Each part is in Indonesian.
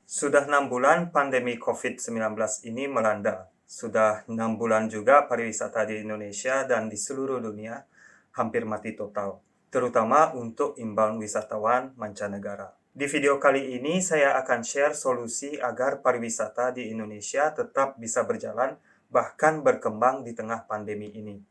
Sudah 6 bulan pandemi COVID-19 ini melanda. Sudah 6 bulan juga pariwisata di Indonesia dan di seluruh dunia hampir mati total, terutama untuk inbound wisatawan mancanegara. Di video kali ini saya akan share solusi agar pariwisata di Indonesia tetap bisa berjalan bahkan berkembang di tengah pandemi ini.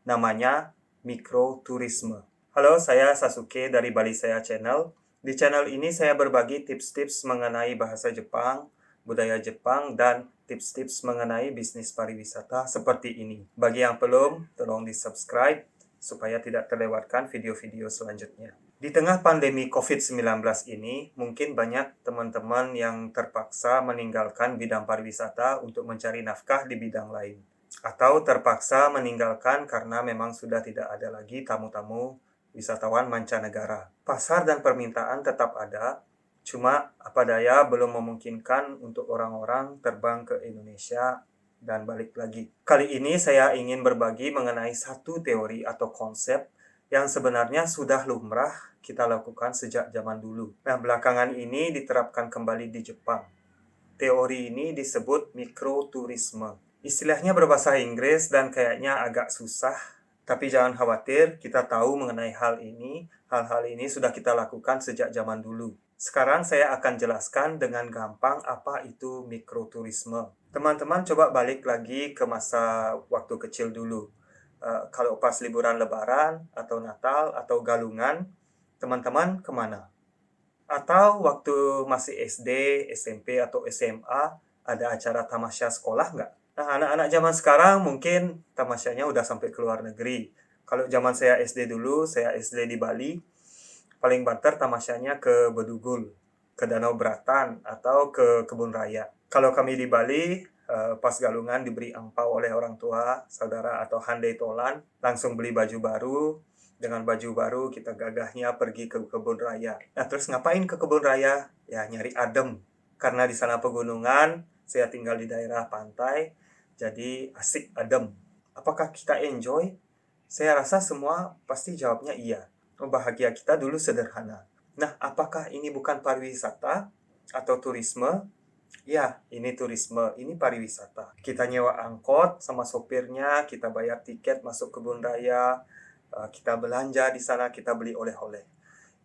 Namanya mikroturisme. Halo, saya Sasuke dari Bali Saya Channel. Di channel ini saya berbagi tips-tips mengenai bahasa Jepang, budaya Jepang, dan tips-tips mengenai bisnis pariwisata seperti ini. Bagi yang belum, tolong di-subscribe supaya tidak terlewatkan video-video selanjutnya. Di tengah pandemi COVID-19 ini, mungkin banyak teman-teman yang terpaksa meninggalkan bidang pariwisata untuk mencari nafkah di bidang lain. Atau terpaksa meninggalkan karena memang sudah tidak ada lagi tamu-tamu wisatawan mancanegara. Pasar dan permintaan tetap ada, cuma apa daya belum memungkinkan untuk orang-orang terbang ke Indonesia dan balik lagi. Kali ini saya ingin berbagi mengenai satu teori atau konsep yang sebenarnya sudah lumrah kita lakukan sejak zaman dulu. Nah, belakangan ini diterapkan kembali di Jepang. Teori ini disebut mikroturisme. Istilahnya berbahasa Inggris dan kayaknya agak susah. Tapi jangan khawatir, kita tahu mengenai hal ini. Hal-hal ini sudah kita lakukan sejak zaman dulu. Sekarang saya akan jelaskan dengan gampang apa itu mikroturisme. Teman-teman coba balik lagi ke masa waktu kecil dulu. Kalau pas liburan Lebaran, atau Natal, atau Galungan, teman-teman kemana? Atau waktu masih SD, SMP, atau SMA, ada acara tamasya sekolah nggak? Nah, anak-anak zaman sekarang mungkin tamasyanya udah sampai ke luar negeri. Kalau zaman saya SD dulu, saya SD di Bali, paling banter tamasyanya ke Bedugul, ke Danau Beratan, atau ke Kebun Raya. Kalau kami di Bali, pas galungan diberi angpau oleh orang tua, saudara, atau handai tolan, langsung beli baju baru. Dengan baju baru, kita gagahnya pergi ke Kebun Raya. Nah, terus ngapain ke Kebun Raya? Ya, nyari adem. Karena di sana pegunungan, saya tinggal di daerah pantai, jadi asik adem. Apakah kita enjoy? Saya rasa semua pasti jawabnya iya. Bahagia kita dulu sederhana. Nah, apakah ini bukan pariwisata atau turisme? Ya, ini turisme, ini pariwisata. Kita nyewa angkot sama sopirnya, kita bayar tiket masuk kebun raya, kita belanja di sana, kita beli oleh-oleh.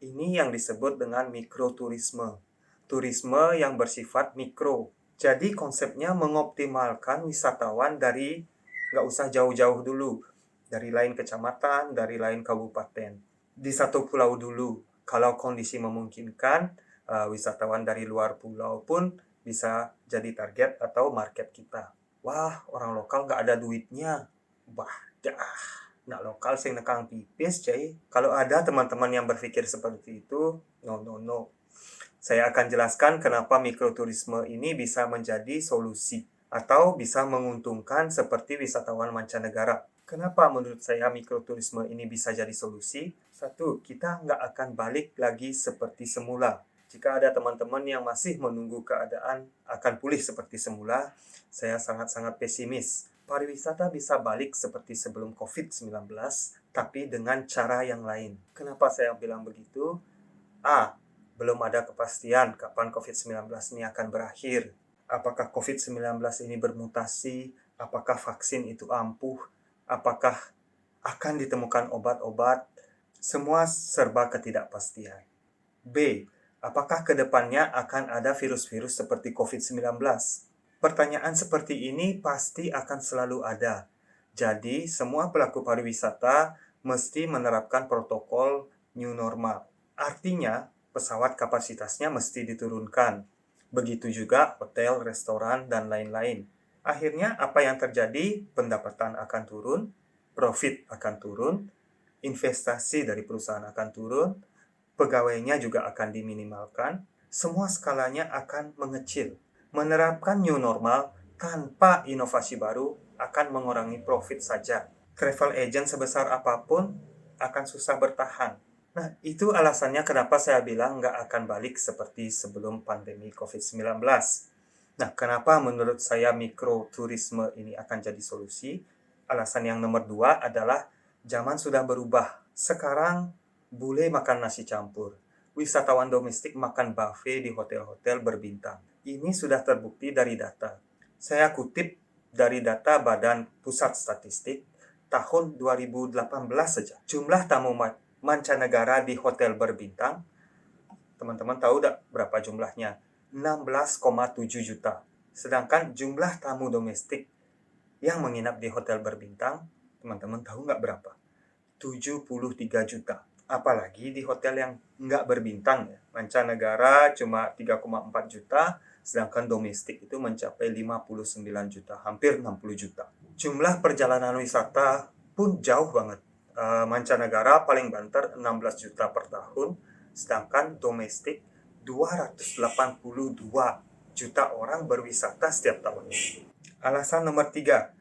Ini yang disebut dengan mikroturisme. Turisme yang bersifat mikro. Jadi konsepnya mengoptimalkan wisatawan dari nggak usah jauh-jauh dulu. Dari lain kecamatan, dari lain kabupaten. Di satu pulau dulu. Kalau kondisi memungkinkan, wisatawan dari luar pulau pun bisa jadi target atau market kita. Wah, orang lokal nggak ada duitnya. Bah, dah. Nggak lokal sing nekang pipis, cai. Kalau ada teman-teman yang berpikir seperti itu, no. Saya akan jelaskan kenapa mikroturisme ini bisa menjadi solusi atau bisa menguntungkan seperti wisatawan mancanegara. Kenapa menurut saya mikroturisme ini bisa jadi solusi? Satu, kita nggak akan balik lagi seperti semula. Jika ada teman-teman yang masih menunggu keadaan akan pulih seperti semula, saya sangat-sangat pesimis. Pariwisata bisa balik seperti sebelum COVID-19, tapi dengan cara yang lain. Kenapa saya bilang begitu? A. Belum ada kepastian kapan COVID-19 ini akan berakhir. Apakah COVID-19 ini bermutasi? Apakah vaksin itu ampuh? Apakah akan ditemukan obat-obat? Semua serba ketidakpastian. B. Apakah ke depannya akan ada virus-virus seperti COVID-19? Pertanyaan seperti ini pasti akan selalu ada. Jadi, semua pelaku pariwisata mesti menerapkan protokol new normal. Artinya, pesawat kapasitasnya mesti diturunkan. Begitu juga hotel, restoran, dan lain-lain. Akhirnya, apa yang terjadi? Pendapatan akan turun, profit akan turun, investasi dari perusahaan akan turun, pegawainya juga akan diminimalkan, semua skalanya akan mengecil. Menerapkan new normal tanpa inovasi baru akan mengurangi profit saja. Travel agent sebesar apapun akan susah bertahan. Nah, itu alasannya kenapa saya bilang nggak akan balik seperti sebelum pandemi COVID-19. Nah, kenapa menurut saya mikroturisme ini akan jadi solusi? Alasan yang nomor 2 adalah zaman sudah berubah. Sekarang bule makan nasi campur. Wisatawan domestik makan buffet di hotel-hotel berbintang. Ini sudah terbukti dari data. Saya kutip dari data Badan Pusat Statistik tahun 2018 saja. Jumlah tamu mancanegara di hotel berbintang, teman-teman tahu tidak berapa jumlahnya? 16,7 juta. Sedangkan jumlah tamu domestik yang menginap di hotel berbintang, teman-teman tahu nggak berapa? 73 juta. Apalagi di hotel yang nggak berbintang, ya. Mancanegara cuma 3,4 juta, sedangkan domestik itu mencapai 59 juta, hampir 60 juta. Jumlah perjalanan wisata pun jauh banget. Mancanegara paling banter 16 juta per tahun, sedangkan domestik 282 juta orang berwisata setiap tahun. Alasan nomor 3,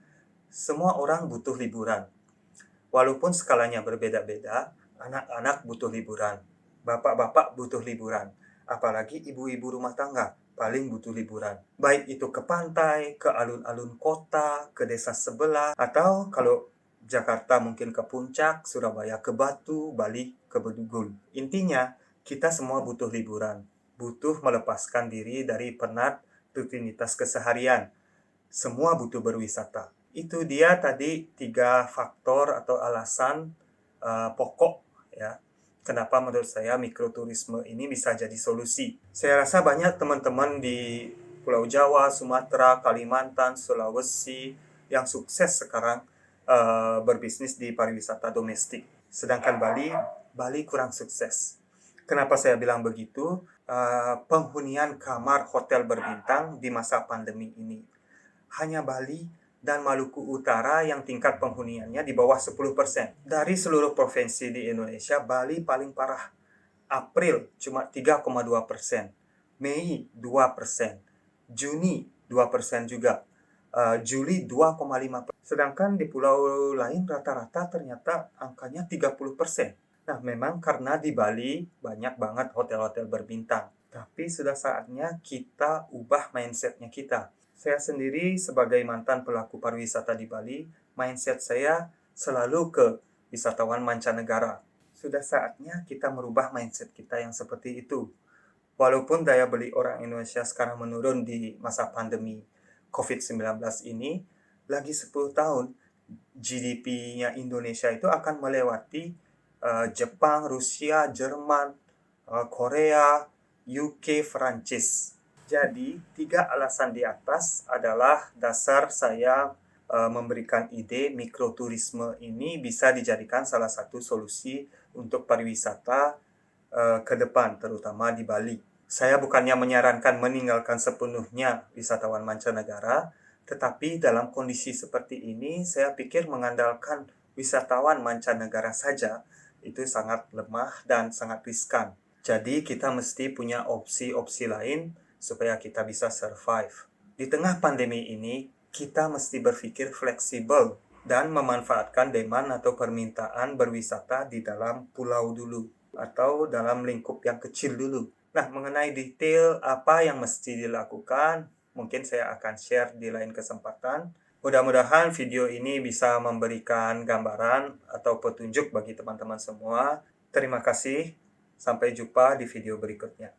semua orang butuh liburan. Walaupun skalanya berbeda-beda, anak-anak butuh liburan, bapak-bapak butuh liburan, apalagi ibu-ibu rumah tangga paling butuh liburan. Baik itu ke pantai, ke alun-alun kota, ke desa sebelah, atau kalau Jakarta mungkin ke Puncak, Surabaya ke Batu, Bali ke Bedugul. Intinya, kita semua butuh liburan, butuh melepaskan diri dari penat rutinitas keseharian. Semua butuh berwisata. Itu dia tadi 3 faktor atau alasan pokok, ya, kenapa menurut saya mikroturisme ini bisa jadi solusi. Saya rasa banyak teman-teman di Pulau Jawa, Sumatera, Kalimantan, Sulawesi yang sukses sekarang berbisnis di pariwisata domestik. Sedangkan Bali kurang sukses. Kenapa saya bilang begitu? Penghunian kamar hotel berbintang di masa pandemi ini, hanya Bali dan Maluku Utara yang tingkat penghuniannya di bawah 10%. Dari seluruh provinsi di Indonesia, Bali paling parah. April cuma 3,2%, Mei 2%, Juni 2% juga, Juli 2,5%. Sedangkan di pulau lain rata-rata ternyata angkanya 30%. Nah, memang karena di Bali banyak banget hotel-hotel berbintang. Tapi sudah saatnya kita ubah mindset-nya kita. Saya sendiri sebagai mantan pelaku pariwisata di Bali, mindset saya selalu ke wisatawan mancanegara. Sudah saatnya kita merubah mindset kita yang seperti itu. Walaupun daya beli orang Indonesia sekarang menurun di masa pandemi COVID-19 ini, lagi 10 tahun GDP-nya Indonesia itu akan melewati Jepang, Rusia, Jerman, Korea, UK, Prancis. Jadi, 3 alasan di atas adalah dasar saya memberikan ide mikroturisme ini bisa dijadikan salah satu solusi untuk pariwisata ke depan, terutama di Bali. Saya bukannya menyarankan meninggalkan sepenuhnya wisatawan mancanegara, tetapi dalam kondisi seperti ini, saya pikir mengandalkan wisatawan mancanegara saja itu sangat lemah dan sangat riskan. Jadi kita mesti punya opsi-opsi lain supaya kita bisa survive. Di tengah pandemi ini, kita mesti berpikir fleksibel dan memanfaatkan demand atau permintaan berwisata di dalam pulau dulu atau dalam lingkup yang kecil dulu. Nah, mengenai detail apa yang mesti dilakukan, mungkin saya akan share di lain kesempatan. Mudah-mudahan video ini bisa memberikan gambaran atau petunjuk bagi teman-teman semua. Terima kasih. Sampai jumpa di video berikutnya.